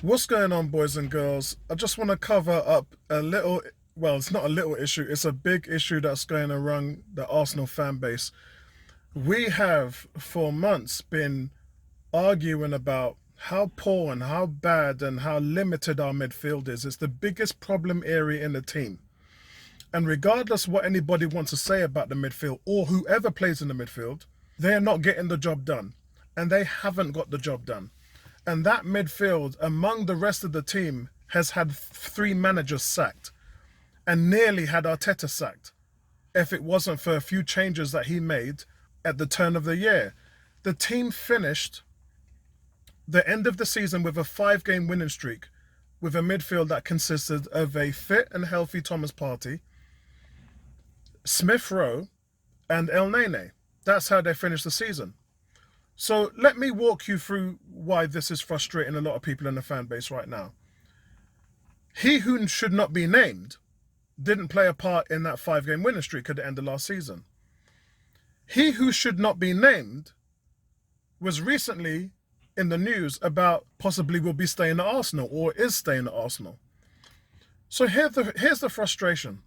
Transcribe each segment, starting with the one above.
What's going on, boys and girls? I just want to cover up a little, well, it's not a little issue, it's a big issue that's going around the Arsenal fan base. We have for months been arguing about how poor and how bad and how limited our midfield is. It's the biggest problem area in the team. And regardless what anybody wants to say about the midfield or whoever plays in the midfield, they're not getting the job done. And they haven't got the job done. And that midfield, among the rest of the team, has had 3 managers sacked and nearly had Arteta sacked if it wasn't for a few changes that he made at the turn of the year. The team finished the end of the season with a 5-game winning streak with a midfield that consisted of a fit and healthy Thomas Partey, Smith Rowe, and El Nene. That's how they finished the season. So let me walk you through why this is frustrating a lot of people in the fan base right now. He who should not be named didn't play a part in that 5-game winning streak at the end of last season. He who should not be named was recently in the news about possibly will be staying at Arsenal or is staying at Arsenal. So here's the frustration.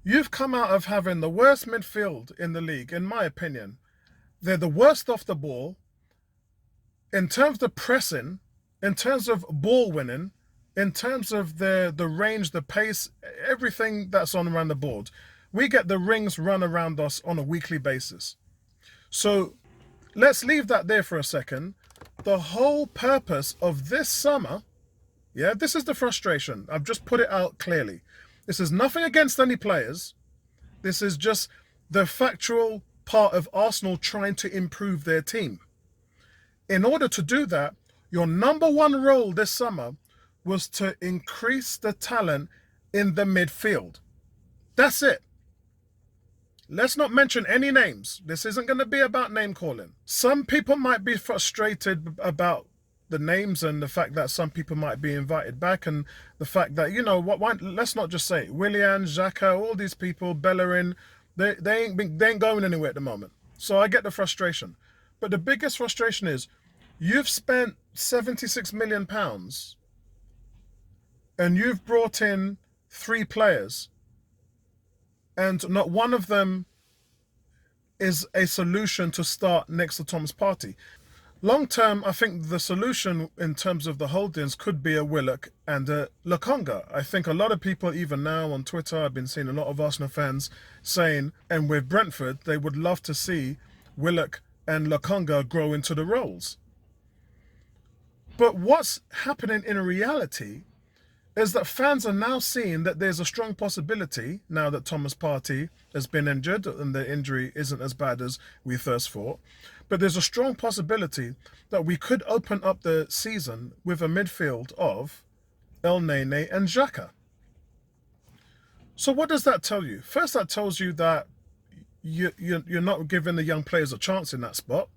You've come out of having the worst midfield in the league, in my opinion. They're the worst off the ball in terms of pressing, in terms of ball winning, in terms of the range, the pace, everything that's on around the board. We get the rings run around us on a weekly basis. So let's leave that there for a second. The whole purpose of this summer, this is the frustration. I've just put it out clearly. This is nothing against any players. This is just the factual part of Arsenal trying to improve their team. In order to do that, your number one role this summer was to increase the talent in the midfield. That's it. Let's not mention any names. This isn't going to be about name calling. Some people might be frustrated about the names and the fact that some people might be invited back, and the fact that, let's not just say it. Willian, Xhaka, all these people, Bellerin, they ain't going anywhere at the moment. So I get the frustration. But the biggest frustration is you've spent £76 million and you've brought in 3 players and not one of them is a solution to start next to Thomas Partey. Long term, I think the solution in terms of the holdings could be a Willock and a Lokonga. I think a lot of people, even now on Twitter, I've been seeing a lot of Arsenal fans saying, and with Brentford, they would love to see Willock and Lokonga grow into the roles. But what's happening in reality is that fans are now seeing that there's a strong possibility, now that Thomas Partey has been injured and the injury isn't as bad as we first thought, but there's a strong possibility that we could open up the season with a midfield of El Nene and Xhaka. So what does that tell you? First, that tells you that you're not giving the young players a chance in that spot,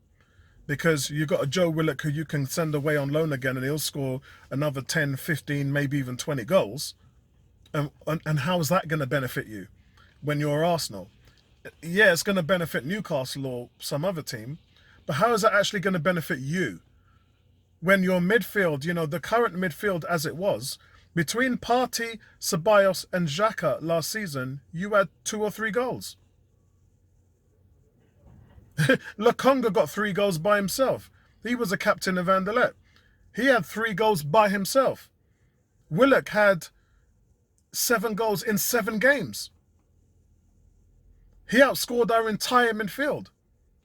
because you've got a Joe Willock who you can send away on loan again and he'll score another 10, 15, maybe even 20 goals. And how is that going to benefit you when you're Arsenal? Yeah, it's going to benefit Newcastle or some other team, but how is that actually going to benefit you when your midfield, the current midfield as it was, between Partey, Ceballos and Xhaka last season, you had 2 or 3 goals. Lokonga got 3 goals by himself. He was a captain of Anderlecht. He had 3 goals by himself. Willock had 7 goals in 7 games. He outscored our entire midfield.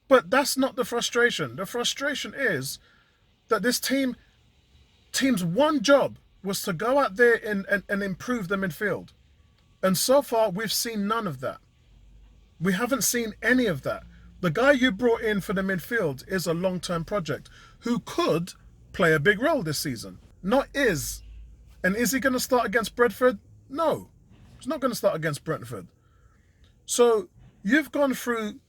But that's not the frustration. The frustration is that this team's one job was to go out there and improve the midfield. And so far, we've seen none of that. We haven't seen any of that. The guy you brought in for the midfield is a long-term project who could play a big role this season. Not is. And is he going to start against Brentford? No. He's not going to start against Brentford. So you've gone through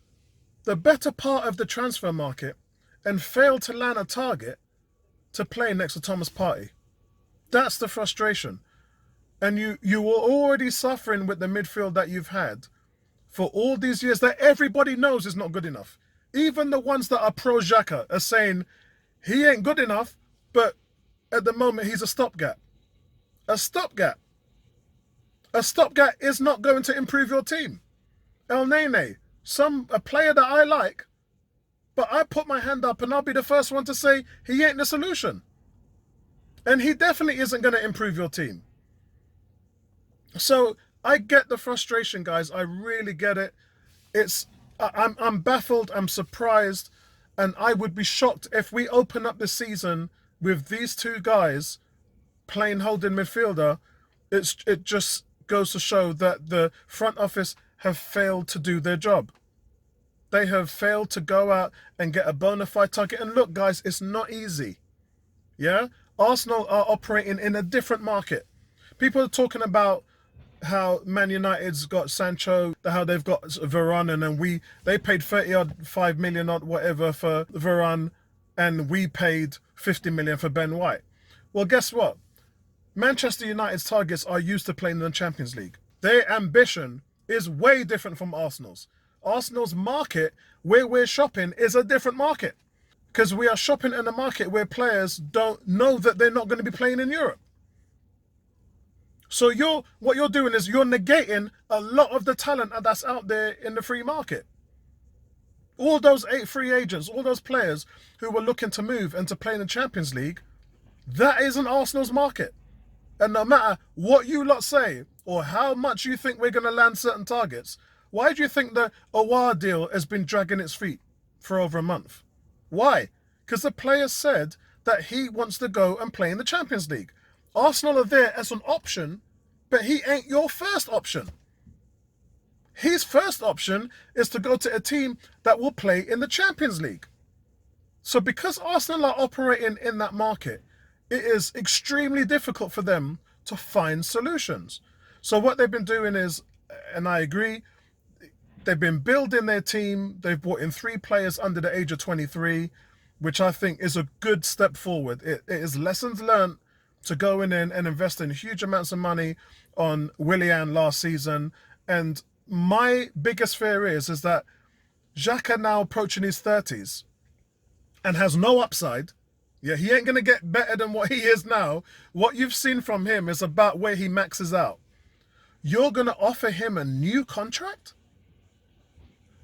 the better part of the transfer market and failed to land a target to play next to Thomas Partey. That's the frustration. And you were already suffering with the midfield that you've had for all these years that everybody knows is not good enough. Even the ones that are pro Xhaka are saying he ain't good enough, but at the moment, he's a stopgap. A stopgap. A stopgap is not going to improve your team. El Nene, a player that I like, but I put my hand up and I'll be the first one to say he ain't the solution. And he definitely isn't going to improve your team. So I get the frustration, guys. I really get it. I'm baffled, I'm surprised, and I would be shocked if we open up the season with these two guys playing holding midfielder. It just goes to show that the front office have failed to do their job. They have failed to go out and get a bona fide target. And look, guys, it's not easy. Yeah? Arsenal are operating in a different market. People are talking about how Man United's got Sancho, how they've got Varane, and then they paid 5 million or whatever for Varane, and we paid 50 million for Ben White. Well, guess what? Manchester United's targets are used to playing in the Champions League. Their ambition is way different from Arsenal's. Arsenal's market, where we're shopping, is a different market. Because we are shopping in a market where players don't know that they're not going to be playing in Europe. So what you're doing is you're negating a lot of the talent that's out there in the free market. All those 8 free agents, all those players who were looking to move and to play in the Champions League, that isn't Arsenal's market. And no matter what you lot say or how much you think we're going to land certain targets, why do you think the Awar deal has been dragging its feet for over a month? Why? Because the player said that he wants to go and play in the Champions League. Arsenal are there as an option, but he ain't your first option. His first option is to go to a team that will play in the Champions League. So because Arsenal are operating in that market, it is extremely difficult for them to find solutions. So what they've been doing is, and I agree, they've been building their team. They've brought in 3 players under the age of 23, which I think is a good step forward. It is lessons learned to go in and invest in huge amounts of money on Willian last season. And my biggest fear is that Xhaka now approaching his 30s and has no upside. Yeah, he ain't going to get better than what he is now. What you've seen from him is about where he maxes out. You're going to offer him a new contract?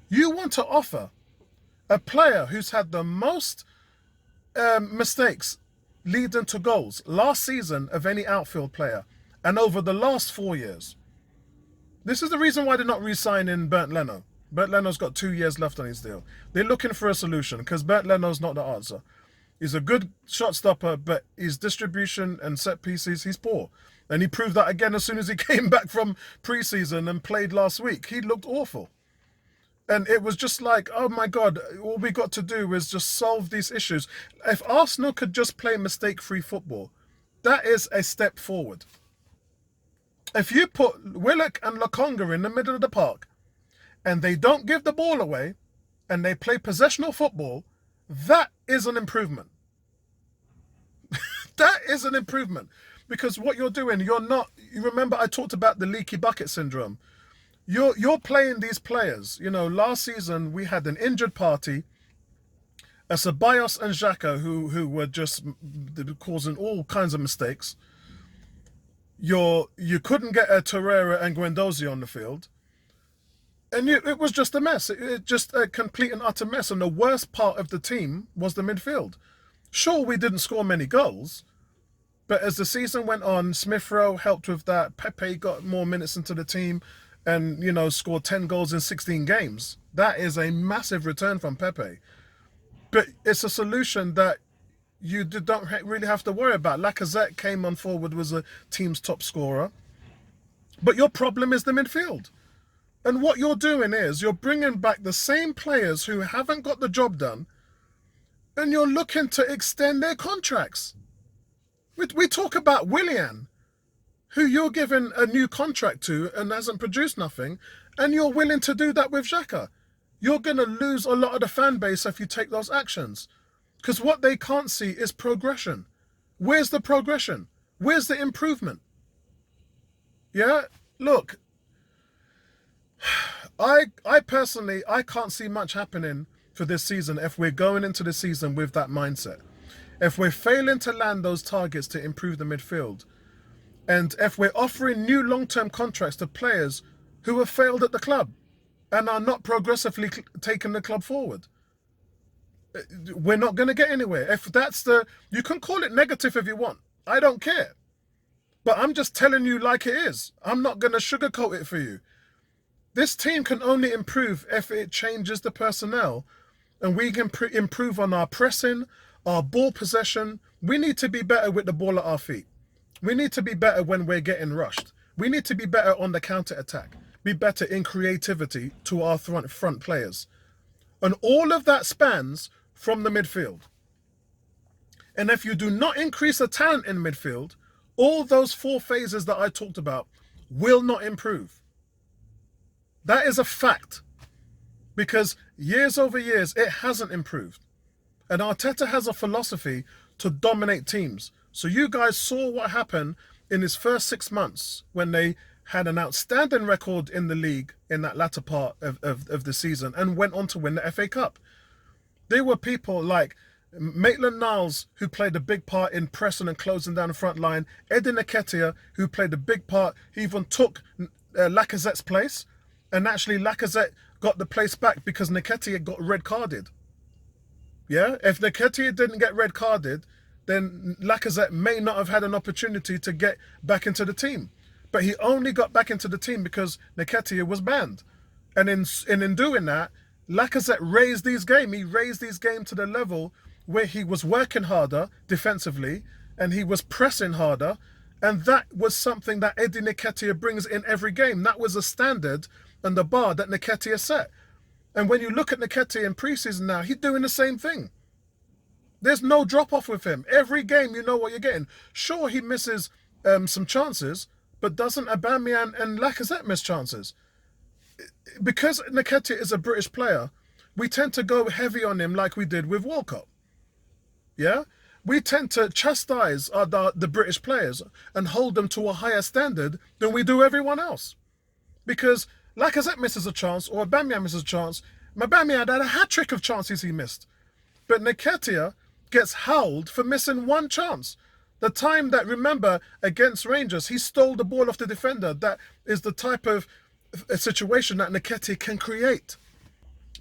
You want to offer a player who's had the most mistakes leading to goals last season of any outfield player and over the last 4 years. This is the reason why they're not re-signing Bernd Leno. Bernd Leno's got 2 years left on his deal. They're looking for a solution because Bernd Leno's not the answer. He's a good shot stopper, but his distribution and set pieces, he's poor. And he proved that again as soon as he came back from pre-season and played last week. He looked awful. And it was just like, oh my God, all we got to do is just solve these issues. If Arsenal could just play mistake-free football, that is a step forward. If you put Willock and Lokonga in the middle of the park and they don't give the ball away and they play possessional football, that is an improvement. That is an improvement. Because what you're doing, you remember I talked about the leaky bucket syndrome. You're playing these players. You know, last season we had an injured party, a Ceballos and Xhaka who were just causing all kinds of mistakes. You couldn't get a Torreira and Guendouzi on the field. And it was just a mess. It just a complete and utter mess. And the worst part of the team was the midfield. Sure, we didn't score many goals, but as the season went on, Smith Rowe helped with that. Pepe got more minutes into the team and, scored 10 goals in 16 games. That is a massive return from Pepe. But it's a solution that you don't really have to worry about. Lacazette came on forward, was a team's top scorer. But your problem is the midfield. And what you're doing is you're bringing back the same players who haven't got the job done, and you're looking to extend their contracts. We talk about Willian, who you're giving a new contract to and hasn't produced nothing, and you're willing to do that with Xhaka. You're going to lose a lot of the fan base if you take those actions. Because what they can't see is progression. Where's the progression? Where's the improvement? Yeah, look, I personally, I can't see much happening for this season if we're going into the season with that mindset. if we're failing to land those targets to improve the midfield, and if we're offering new long-term contracts to players who have failed at the club and are not progressively taking the club forward, we're not going to get anywhere. If that's you can call it negative if you want. I don't care. But I'm just telling you like it is. I'm not going to sugarcoat it for you. This team can only improve if it changes the personnel, and we can improve on our pressing, our ball possession. We need to be better with the ball at our feet. We need to be better when we're getting rushed. We need to be better on the counter-attack. Be better in creativity to our front players. And all of that spans from the midfield. And if you do not increase the talent in midfield, all those 4 phases that I talked about will not improve. That is a fact. Because years over years, it hasn't improved. And Arteta has a philosophy to dominate teams. So you guys saw what happened in his first 6 months when they had an outstanding record in the league in that latter part of the season and went on to win the FA Cup. There were people like Maitland-Niles, who played a big part in pressing and closing down the front line. Eddie Nketiah, who played a big part. He even took Lacazette's place. And actually, Lacazette got the place back because Nketiah got red carded. Yeah? If Nketiah didn't get red carded, then Lacazette may not have had an opportunity to get back into the team. But he only got back into the team because Nketiah was banned. And in doing that, Lacazette raised these games. He raised these games to the level where he was working harder defensively and he was pressing harder. And that was something that Eddie Nketiah brings in every game. That was a standard and the bar that Nketiah set. And when you look at Nketiah in preseason now, he's doing the same thing. There's no drop-off with him. Every game, you know what you're getting. Sure, he misses some chances, but doesn't Aubameyang and Lacazette miss chances? Because Nketiah is a British player, we tend to go heavy on him like we did with Walcott. Yeah? We tend to chastise the British players and hold them to a higher standard than we do everyone else. Because Lacazette misses a chance or Aubameyang misses a chance. Aubameyang had a hat-trick of chances he missed. But Nketiah gets howled for missing one chance. The time that, remember, against Rangers, he stole the ball off the defender. That is the type of a situation that Nketiah can create.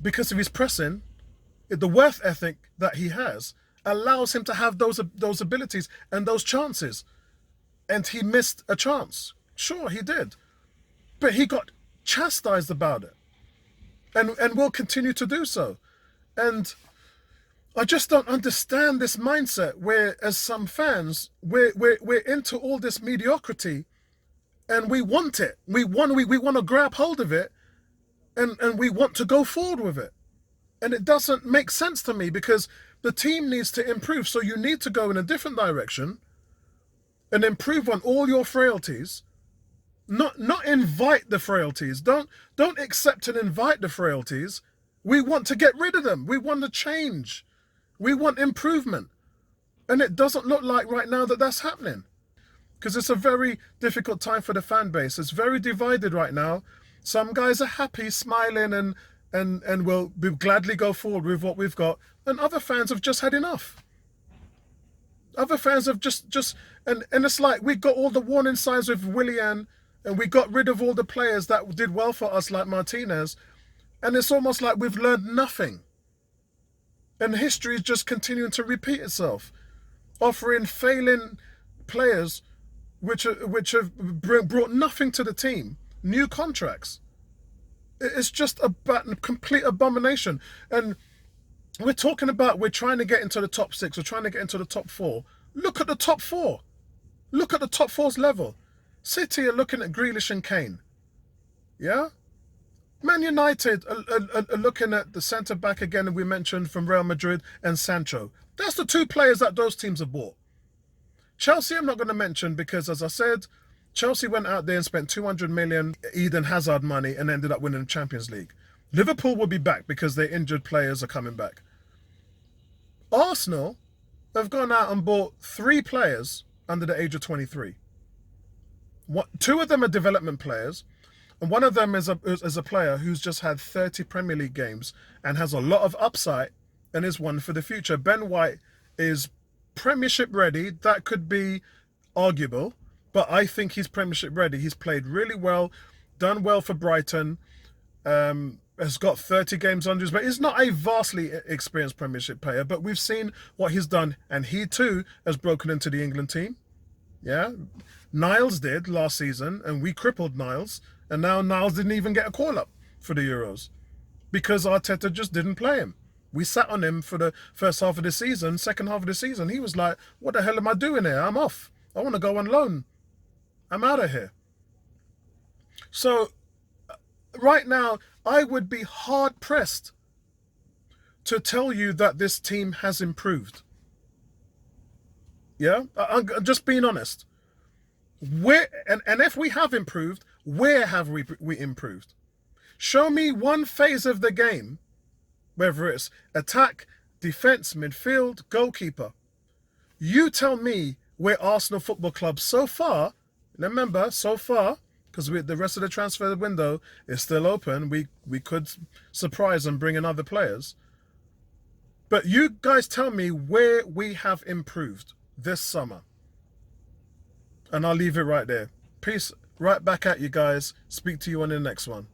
Because of his pressing, the worth ethic that he has allows him to have those abilities and those chances. And he missed a chance. Sure, he did. But he got chastised about it. And will continue to do so. And I just don't understand this mindset where, as some fans, we're into all this mediocrity and we want it. We want to grab hold of it and we want to go forward with it. And it doesn't make sense to me because the team needs to improve. So you need to go in a different direction and improve on all your frailties. Not invite the frailties. Don't accept and invite the frailties. We want to get rid of them. We want to change. We want improvement. And it doesn't look like right now that that's happening. Because it's a very difficult time for the fan base. It's very divided right now. Some guys are happy, smiling, and will gladly go forward with what we've got. And other fans have just had enough. Other fans have and it's like we got all the warning signs with Willian, and we got rid of all the players that did well for us like Martinez. And it's almost like we've learned nothing. And history is just continuing to repeat itself. Offering failing players which have brought nothing to the team. New contracts. It's just a complete abomination. And we're talking about we're trying to get into the top 6. We're trying to get into the top 4. Look at the top 4. Look at the top 4's level. City are looking at Grealish and Kane. Yeah? Man United are looking at the centre-back again that we mentioned from Real Madrid and Sancho. That's the 2 players that those teams have bought. Chelsea I'm not going to mention because, as I said, Chelsea went out there and spent 200 million Eden Hazard money and ended up winning the Champions League. Liverpool will be back because their injured players are coming back. Arsenal have gone out and bought 3 players under the age of 23. 2 of them are development players, and one of them is a player who's just had 30 Premier League games and has a lot of upside and is one for the future. Ben White is Premiership ready, that could be arguable, but I think he's Premiership ready. He's played really well, done well for Brighton, has got 30 games under his belt. He's not a vastly experienced Premiership player, but we've seen what he's done, and he too has broken into the England team. Yeah, Niles did last season, and we crippled Niles, and now Niles didn't even get a call-up for the Euros because Arteta just didn't play him. We sat on him for the first half of the season. Second half of the season, he was like, what the hell am I doing here? I'm off. I want to go on loan. I'm out of here. So right now, I would be hard-pressed to tell you that this team has improved. Yeah? I'm just being honest. And if we have improved, where have we improved? Show me one phase of the game, whether it's attack, defense, midfield, goalkeeper. You tell me where Arsenal Football Club so far, remember, so far, because the rest of the transfer window is still open, we could surprise and bring in other players. But you guys tell me where we have improved this summer. And I'll leave it right there. Peace. Right back at you guys. Speak to you on the next one.